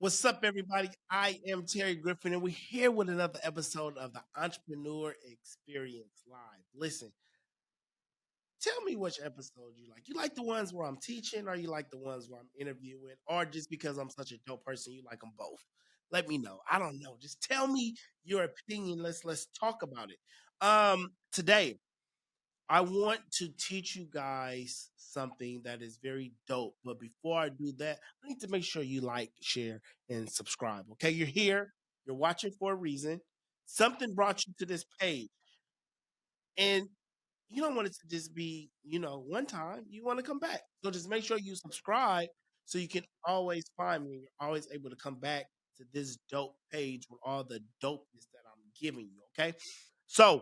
What's up, everybody? I am Terry Griffin, and we're here with another episode of the Entrepreneur Experience Live. Listen, tell me which episode you like. You like the ones where I'm teaching, or you like the ones where I'm interviewing, or just because I'm such a dope person, you like them both? Let me know. I don't know. Just tell me your opinion. Let's talk about it. Today I want to teach you guys something that is very dope. But before I do that, I need to make sure you like, share, and subscribe. Okay, you're here, you're watching for a reason. Something brought you to this page, and you don't want it to just be, one time. You want to come back. So just make sure you subscribe so you can always find me. You're always able to come back to this dope page with all the dopeness that I'm giving you. Okay. So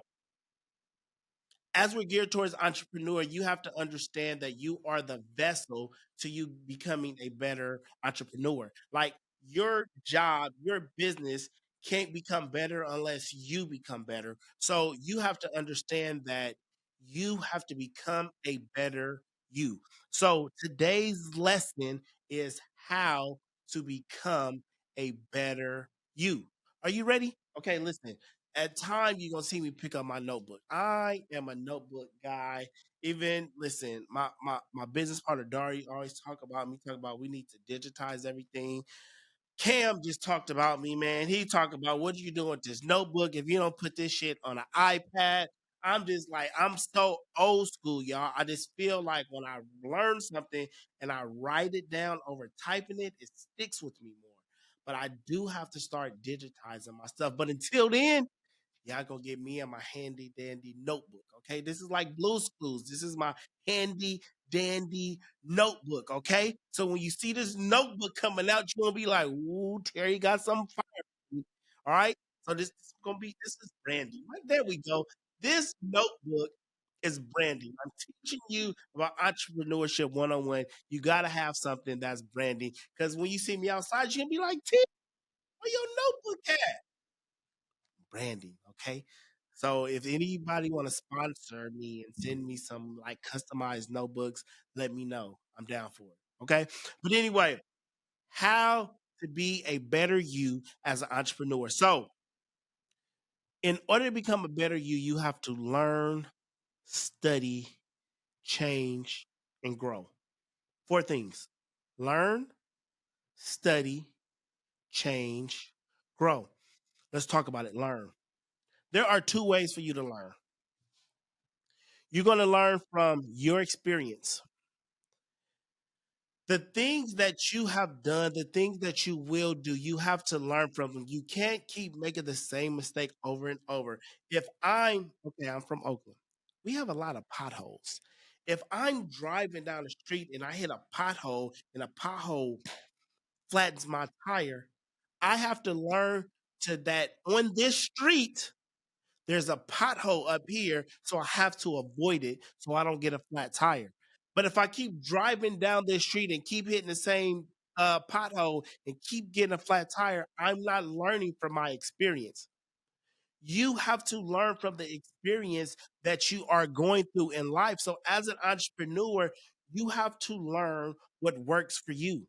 as we're geared towards entrepreneur, you have to understand that you are the vessel to you becoming a better entrepreneur. Like your job, your business can't become better unless you become better. So you have to understand that you have to become a better you. So today's lesson is how to become a better you. Are you ready? Okay, listen, at times you're gonna see me pick up my notebook. I am a notebook guy. Even listen, my business partner Dari always talk about we need to digitize everything. Cam just talked about me, man. He talked about what are you doing with this notebook if you don't put this shit on an iPad. I'm just like, I'm so old school, y'all. I just feel like when I learn something and I write it down over typing it, it sticks with me more. But I do have to start digitizing my stuff. But until then, y'all gonna get me and my handy dandy notebook. Okay, this is like Blue Schools. This is my handy dandy notebook. Okay, so when you see this notebook coming out, you're gonna be like, "Ooh, Terry got some fire." For me." All right, so this is gonna be this is branding. Right there we go. This notebook is branding. I'm teaching you about entrepreneurship 101. You gotta have something that's branding because when you see me outside, you're gonna be like, "Tim, where your notebook at?" Branding, okay? So if anybody want to sponsor me and send me some like customized notebooks, let me know. I'm down for it. Okay. But anyway, how to be a better you as an entrepreneur. So in order to become a better you, you have to learn, study, change, and grow. Four things: learn, study, change, grow. Let's talk about it. Learn. There are two ways for you to learn. You're going to learn from your experience. The things that you have done, the things that you will do, you have to learn from them. You can't keep making the same mistake over and over. If I'm okay, I'm from Oakland. We have a lot of potholes. If I'm driving down the street and I hit a pothole and a pothole flattens my tire, I have to learn to that on this street there's a pothole up here, so I have to avoid it so I don't get a flat tire. But if I keep driving down this street and keep hitting the same pothole and keep getting a flat tire, I'm not learning from my experience. You have to learn from the experience that you are going through in life. So, as an entrepreneur, you have to learn what works for you.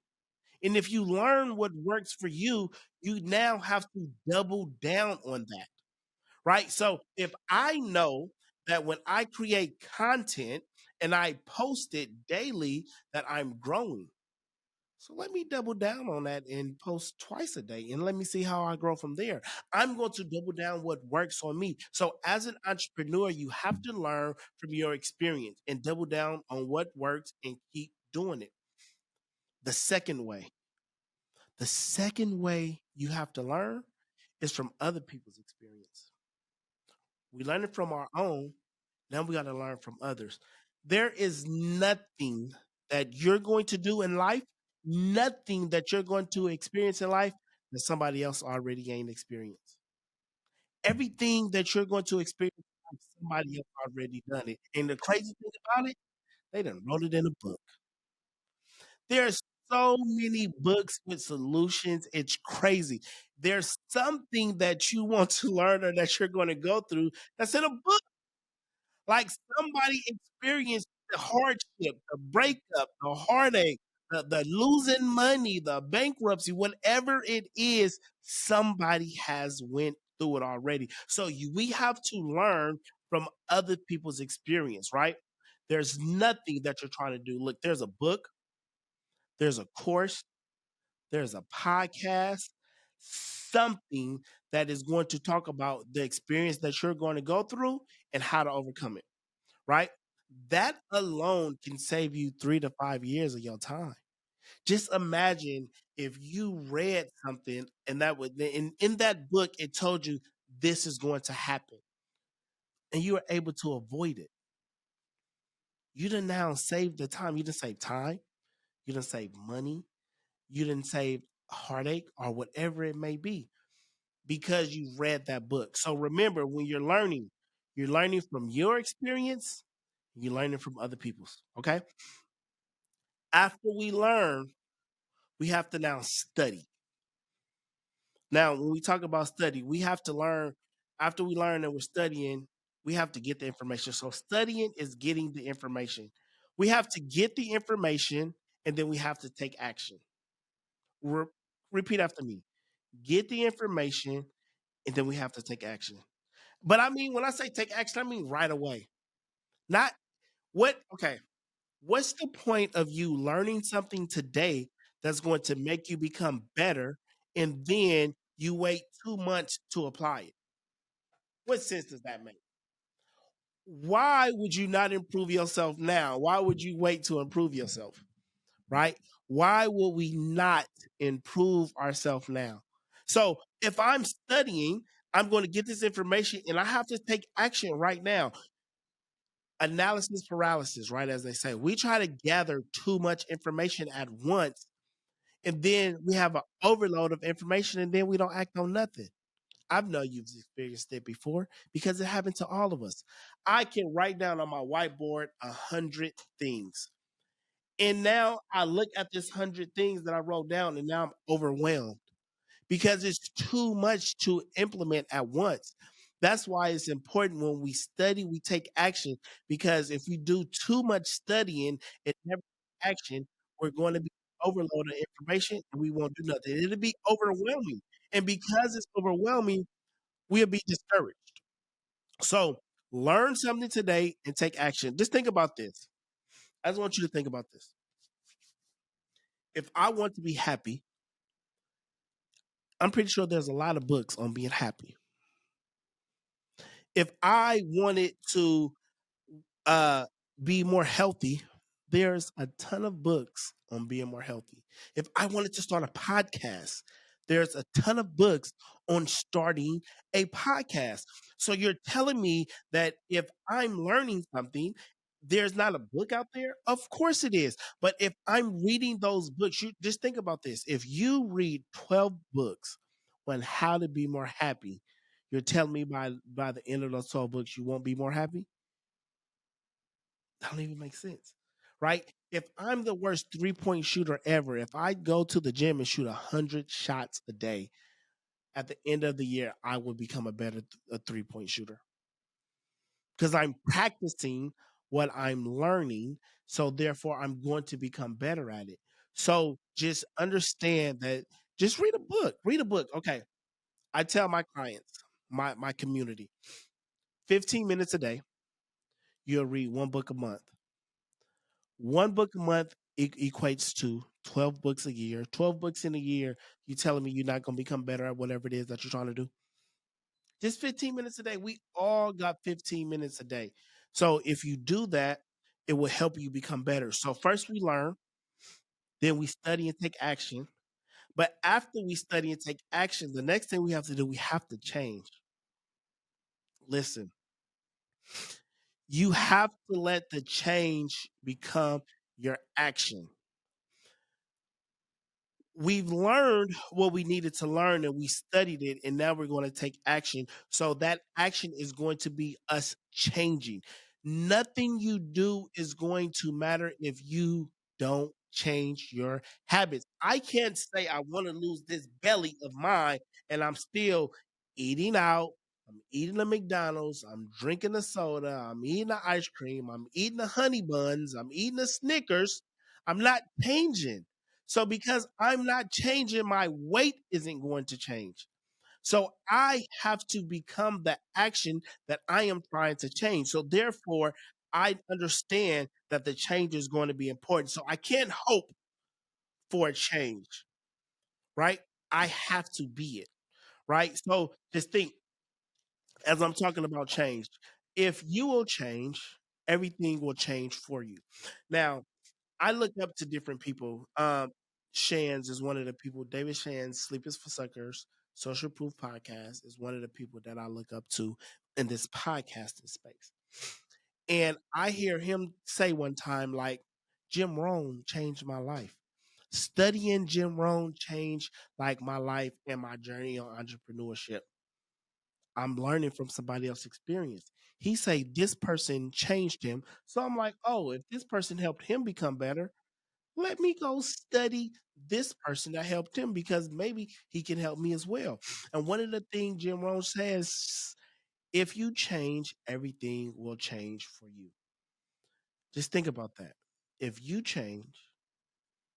And if you learn what works for you, you now have to double down on that, right? So if I know that when I create content and I post it daily, that I'm growing. So let me double down on that and post twice a day and let me see how I grow from there. I'm going to double down what works on me. So as an entrepreneur, you have to learn from your experience and double down on what works and keep doing it. The second way, the second way you have to learn is from other people's experience. We learn it from our own. Now we got to learn from others. There is nothing that you're going to do in life, nothing that you're going to experience in life that somebody else already ain't experienced. Everything that you're going to experience, somebody else already done it. And the crazy thing about it, they done wrote it in a book. There's so many books with solutions. It's crazy. There's something that you want to learn or that you're going to go through that's in a book. Like somebody experienced the hardship, the breakup, the heartache, the losing money, the bankruptcy, whatever it is, somebody has went through it already. So we have to learn from other people's experience, right? There's nothing that you're trying to do. Look, there's a book, there's a course, there's a podcast, something that is going to talk about the experience that you're going to go through and how to overcome it, right? That alone can save you 3 to 5 years of your time. Just imagine if you read something and that would in that book it told you this is going to happen and you were able to avoid it. You didn't now save the time. You didn't save time. You didn't save money. You didn't save heartache or whatever it may be because you read that book. So remember, when you're learning from your experience, you're learning from other people's. Okay. After we learn, we have to now study. Now, when we talk about study, we have to learn. After we learn that we're studying, we have to get the information. So studying is getting the information. We have to get the information and then we have to take action. Re- Repeat after me. Get the information and then we have to take action. But I mean, when I say take action, I mean right away. Not what, okay, what's the point of you learning something today that's going to make you become better and then you wait 2 months to apply it? What sense does that make? Why would you not improve yourself now? Why would you wait to improve yourself? Right? Why will we not improve ourselves now? So if I'm studying, I'm going to get this information and I have to take action right now. Analysis paralysis, right? As they say, we try to gather too much information at once and then we have an overload of information and then we don't act on nothing. I've know you've experienced it before because it happened to all of us. I can write down on my whiteboard 100 things. And now I look at this 100 things that I wrote down and now I'm overwhelmed because it's too much to implement at once. That's why it's important when we study, we take action because if we do too much studying and never take action, we're going to be overloaded information and we won't do nothing. It'll be overwhelming. And because it's overwhelming, we'll be discouraged. So learn something today and take action. Just think about this. I just want you to think about this. If I want to be happy, I'm pretty sure there's a lot of books on being happy. If I wanted to uh, be more healthy, there's a ton of books on being more healthy. If I wanted to start a podcast, there's a ton of books on starting a podcast. So you're telling me that if I'm learning something, there's not a book out there? Of course it is. But if I'm reading those books, you just think about this. If you read 12 books on how to be more happy, you're telling me by the end of those 12 books you won't be more happy? That don't even make sense, right? If I'm the worst 3 point shooter ever, if I go to the gym and shoot 100 shots a day, at the end of the year, I will become a better 3 point shooter because I'm practicing what I'm learning. So therefore, I'm going to become better at it. So just understand that. Just read a book. Read a book. Okay, I tell my clients, my community, 15 minutes a day. You'll read one book a month. One book a month equates to 12 books a year. 12 books in a year. You telling me you're not going to become better at whatever it is that you're trying to do? Just 15 minutes a day. We all got 15 minutes a day. So if you do that, it will help you become better. So first we learn, then we study and take action. But after we study and take action, the next thing we have to do, we have to change. Listen, you have to let the change become your action. We've learned what we needed to learn and we studied it and now we're going to take action, so that action is going to be us changing. Nothing you do is going to matter if you don't change your habits. I can't say I want to lose this belly of mine and I'm still eating out. I'm eating the McDonald's, I'm drinking the soda, I'm eating the ice cream, I'm eating the honey buns, I'm eating the Snickers. I'm not changing. So because I'm not changing, my weight isn't going to change. So I have to become the action that I am trying to change. So therefore, I understand that the change is going to be important. So I can't hope for a change, right? I have to be it, right? So just think, as I'm talking about change, if you will change, everything will change for you. Now, I look up to different people. Shands is one of the people. David Shands, Sleep is for Suckers, Social Proof Podcast is one of the people that I look up to in this podcasting space. And I hear him say one time, like, Jim Rohn changed my life. Studying Jim Rohn changed like my life and my journey on entrepreneurship. I'm learning from somebody else's experience. He say this person changed him. So I'm like, oh, if this person helped him become better, let me go study this person that helped him because maybe he can help me as well. And one of the things Jim Rohn says, if you change, everything will change for you. Just think about that. If you change,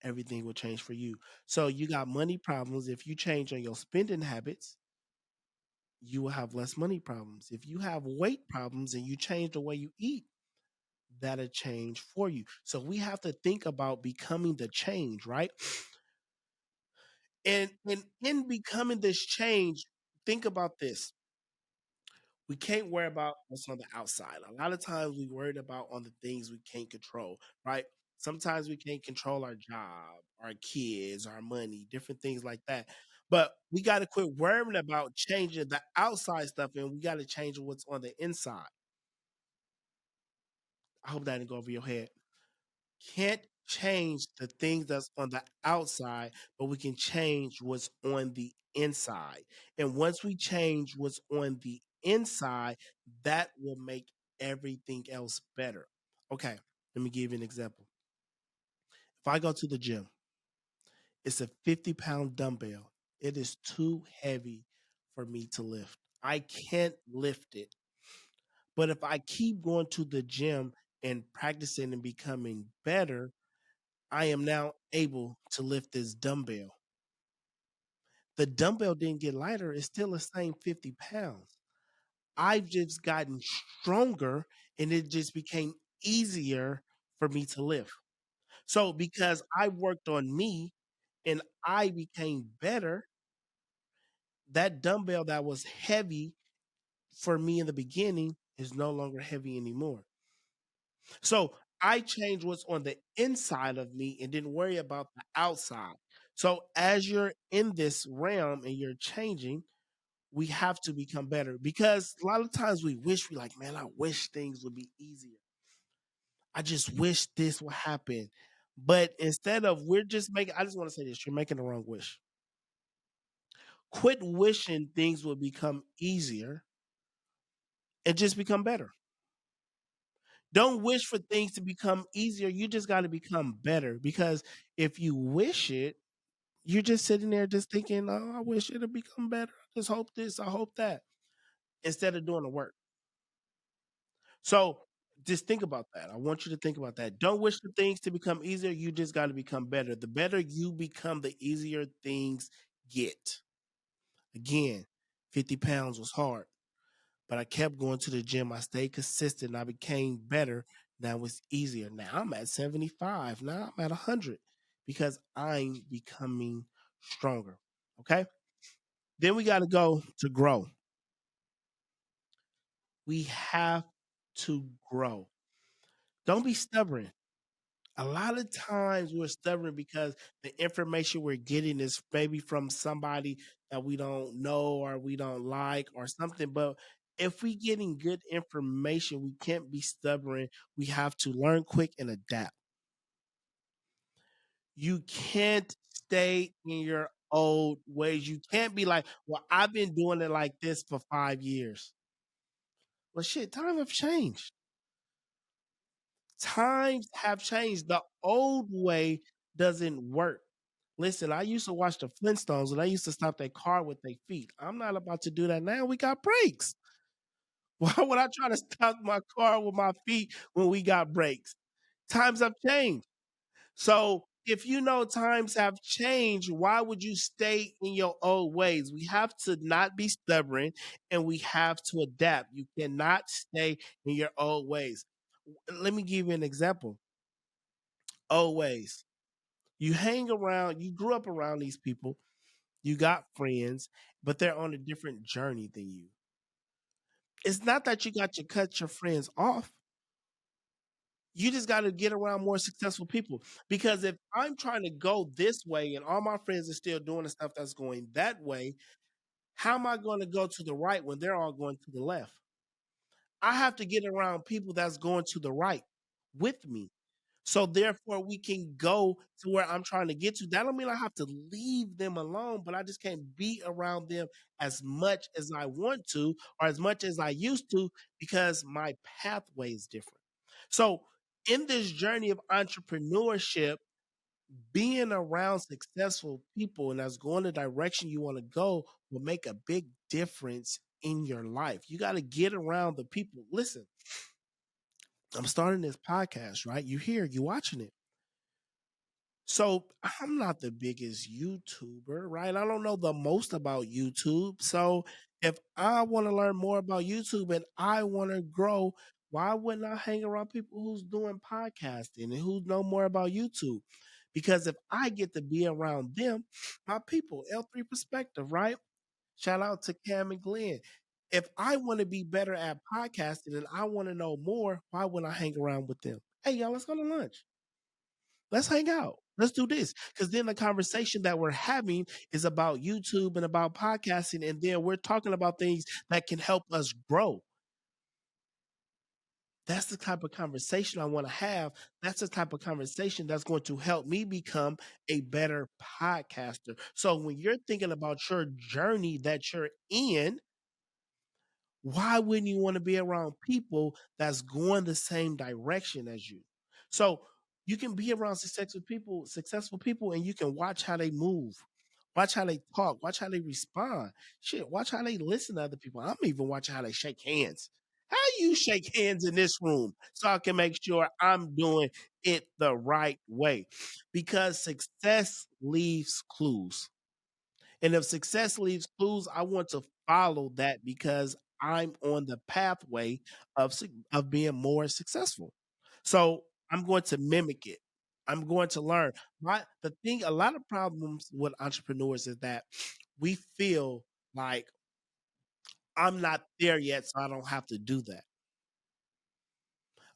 everything will change for you. So you got money problems. If you change on your spending habits, you will have less money problems. If you have weight problems and you change the way you eat, that'll change for you. So we have to think about becoming the change, right? And in becoming this change, think about this. We can't worry about what's on the outside. A lot of times we worried about on the things we can't control, right? Sometimes we can't control our job, our kids, our money, different things like that. But we got to quit worrying about changing the outside stuff and we got to change what's on the inside. I hope that didn't go over your head. Can't change the things that's on the outside, but we can change what's on the inside. And once we change what's on the inside, that will make everything else better. Okay, let me give you an example. If I go to the gym, it's a 50-pound dumbbell. It is too heavy for me to lift. I can't lift it. But if I keep going to the gym and practicing and becoming better, I am now able to lift this dumbbell. The dumbbell didn't get lighter, it's still the same 50 pounds. I've just gotten stronger and it just became easier for me to lift. So, because I worked on me and I became better, that dumbbell that was heavy for me in the beginning is no longer heavy anymore. So I changed what's on the inside of me and didn't worry about the outside. So as you're in this realm and you're changing, we have to become better because a lot of times we like, man, I wish things would be easier. I just wish this would happen. But instead of we're just making, I just want to say this, you're making the wrong wish. Quit wishing things will become easier and just become better. Don't wish for things to become easier. You just got to become better because if you wish it, you're just sitting there just thinking, oh, I wish it'd become better. I just hope this, I hope that, instead of doing the work. So just think about that. I want you to think about that. Don't wish for things to become easier. You just got to become better. The better you become, the easier things get. Again, 50 pounds was hard. But I kept going to the gym. I stayed consistent. I became better. Now it's easier. Now I'm at 75. Now I'm at 100 because I'm becoming stronger. Okay. Then we got to go to grow. We have to grow. Don't be stubborn. A lot of times we're stubborn because the information we're getting is maybe from somebody that we don't know or we don't like or something. But if we getting good information, we can't be stubborn. We have to learn quick and adapt. You can't stay in your old ways. You can't be like, well, I've been doing it like this for 5 years. Well, shit, times have changed. Times have changed. The old way doesn't work. Listen, I used to watch the Flintstones and I used to stop their car with their feet. I'm not about to do that now. We got brakes. Why would I try to stop my car with my feet when we got brakes? Times have changed. So if you know times have changed, why would you stay in your old ways? We have to not be stubborn and we have to adapt. You cannot stay in your old ways. Let me give you an example. Old ways. You hang around, you grew up around these people, you got friends, but they're on a different journey than you. It's not that you got to cut your friends off. You just got to get around more successful people. Because if I'm trying to go this way and all my friends are still doing the stuff that's going that way, how am I going to go to the right when they're all going to the left? I have to get around people that's going to the right with me. So therefore we can go to where I'm trying to get to. That don't mean I have to leave them alone, but I just can't be around them as much as I want to or as much as I used to because my pathway is different. So in this journey of entrepreneurship, being around successful people and that's going the direction you want to go will make a big difference in your life. You got to get around the people. Listen, I'm starting this podcast, right? You here, you watching it. So I'm not the biggest YouTuber, right? I don't know the most about YouTube. So if I want to learn more about YouTube and I want to grow, why wouldn't I hang around people who's doing podcasting and who know more about YouTube? Because if I get to be around them, my people, L3 perspective, right? Shout out to Cam and Glenn. If I want to be better at podcasting and I want to know more, why wouldn't I hang around with them? Hey, y'all, let's go to lunch. Let's hang out. Let's do this. Because then the conversation that we're having is about YouTube and about podcasting. And then we're talking about things that can help us grow. That's the type of conversation I want to have. That's the type of conversation that's going to help me become a better podcaster. So when you're thinking about your journey that you're in, why wouldn't you want to be around people that's going the same direction as you? So you can be around successful people, and you can watch how they move, watch how they talk, watch how they respond. Shit, watch how they listen to other people. I'm even watching how they shake hands. How you shake hands in this room so I can make sure I'm doing it the right way. Because success leaves clues. And if success leaves clues, I want to follow that because I'm on the pathway of being more successful. So I'm going to mimic it. I'm going to learn. The thing, a lot of problems with entrepreneurs is that we feel like I'm not there yet, so I don't have to do that.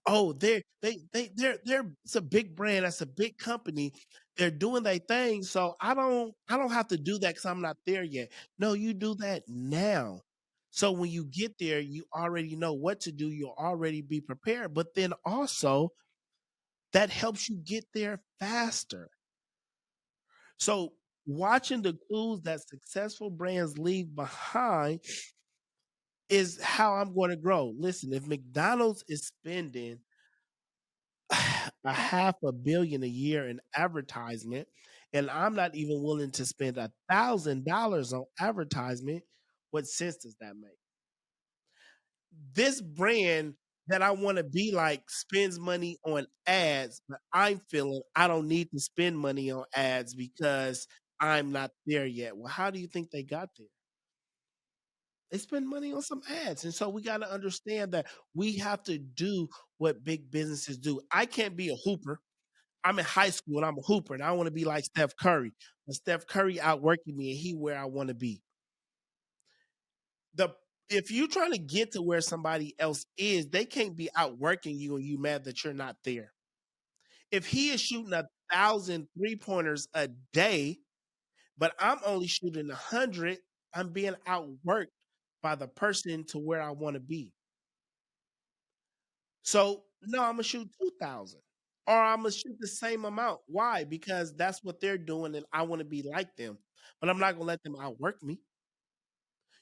Oh, they're it's a big brand, that's a big company. They're doing their thing, so I don't have to do that because I'm not there yet. No, you do that now. So when you get there, you already know what to do. You'll already be prepared. But then also that helps you get there faster. So watching the clues that successful brands leave behind is how I'm going to grow. Listen, if McDonald's is spending a half a billion a year in advertisement, and I'm not even willing to spend $1,000 on advertisement, what sense does that make? This brand that I want to be like spends money on ads, but I'm feeling I don't need to spend money on ads because I'm not there yet. Well, how do you think they got there? They spend money on some ads. And so we got to understand that we have to do what big businesses do. I can't be a hooper. I'm in high school and I'm a hooper and I want to be like Steph Curry. But Steph Curry outworking me and he where I want to be. The If you're trying to get to where somebody else is, they can't be outworking you and you mad that you're not there. If he is shooting 1,000 3 pointers a day, but I'm only shooting 100, I'm being outworked by the person to where I want to be. So no, I'm gonna shoot 2,000. Or I'm gonna shoot the same amount. Why? Because that's what they're doing, and I want to be like them. But I'm not gonna let them outwork me.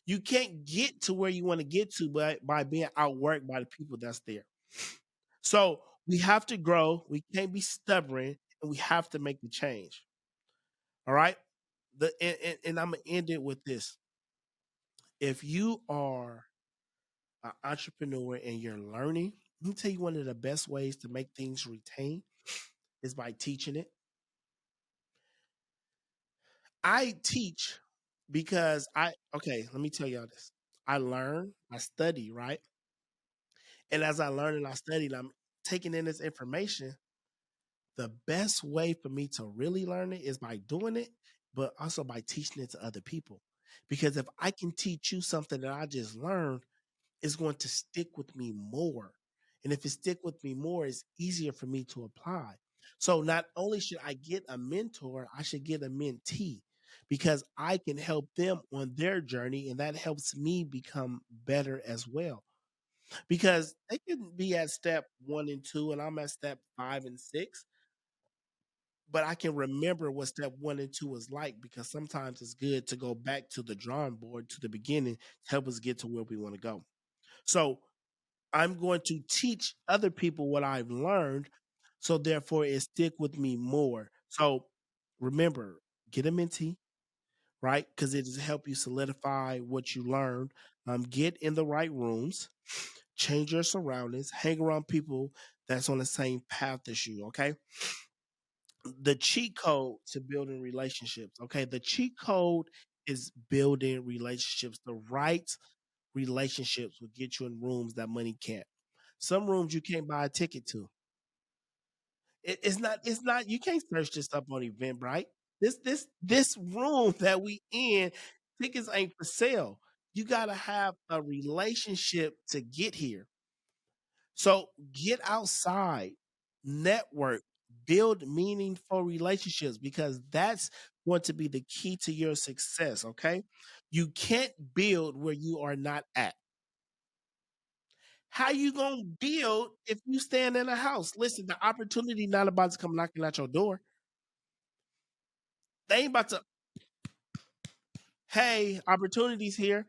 You can't get to where you want to get to by being outworked by the people that's there. So we have to grow. We can't be stubborn, and we have to make the change. All right. And I'm gonna end it with this. If you are an entrepreneur and you're learning, let me tell you one of the best ways to make things retain. is by teaching it. I teach because okay, let me tell y'all this. I learn, I study, right? And as I learn and I study and I'm taking in this information, the best way for me to really learn it is by doing it, but also by teaching it to other people. Because if I can teach you something that I just learned, it's going to stick with me more. And if it stick with me more, it's easier for me to apply. So not only should I get a mentor, I should get a mentee because I can help them on their journey and that helps me become better as well. Because they can be at step 1 and 2 and I'm at step 5 and 6, but I can remember what step 1 and 2 was like because sometimes it's good to go back to the drawing board to the beginning to help us get to where we want to go. So I'm going to teach other people what I've learned. So therefore it stick with me more. So remember, get a mentee, right? Because it just help you solidify what you learned. Get in the right rooms, change your surroundings, hang around people that's on the same path as you. Okay. The cheat code to building relationships. Okay. The cheat code is building relationships. The right relationships will get you in rooms that money can't. Some rooms you can't buy a ticket to. It's not you can't search this up on Eventbrite. This room that we in, tickets ain't for sale. You gotta have a relationship to get here. So get outside, network, build meaningful relationships because that's going to be the key to your success. Okay. You can't build where you are not at. How you gonna build if you stand in a house? Listen, the opportunity not about to come knocking at your door. They ain't about to, hey, opportunities here.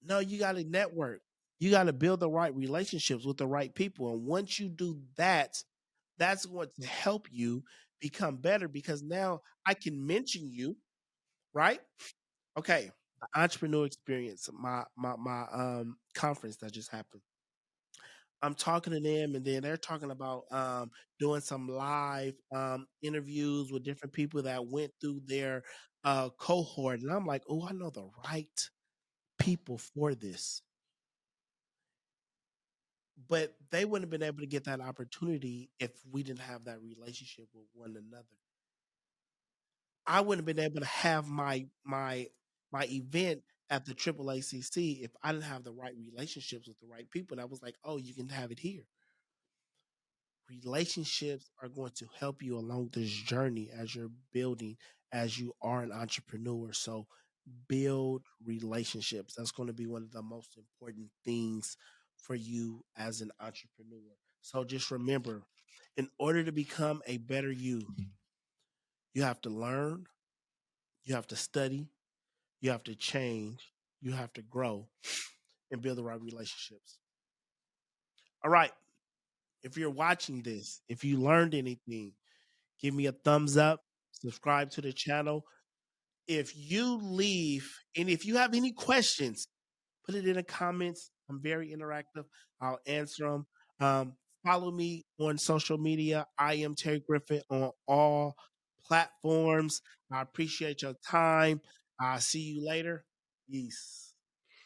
No, you gotta network. You gotta build the right relationships with the right people. And once you do that, that's going to help you become better because now I can mention you, right? Okay. The entrepreneur experience, my conference that just happened. I'm talking to them, and then they're talking about doing some live interviews with different people that went through their cohort, and I'm like, oh, I know the right people for this, but they wouldn't have been able to get that opportunity if we didn't have that relationship with one another. I wouldn't have been able to have my event at the AAACC if I didn't have the right relationships with the right people. And I was like, oh, you can have it here. Relationships are going to help you along this journey as you're building, as you are an entrepreneur. So build relationships. That's going to be one of the most important things for you as an entrepreneur. So just remember, in order to become a better you have to learn, you have to study, you have to change, you have to grow and build the right relationships. All right. If you're watching this, if you learned anything, give me a thumbs up, subscribe to the channel. If you leave and if you have any questions, put it in the comments. I'm very interactive. I'll answer them. Um, Follow me on social media. I am Terry Griffin on all platforms. I appreciate your time. I'll see you later. Peace.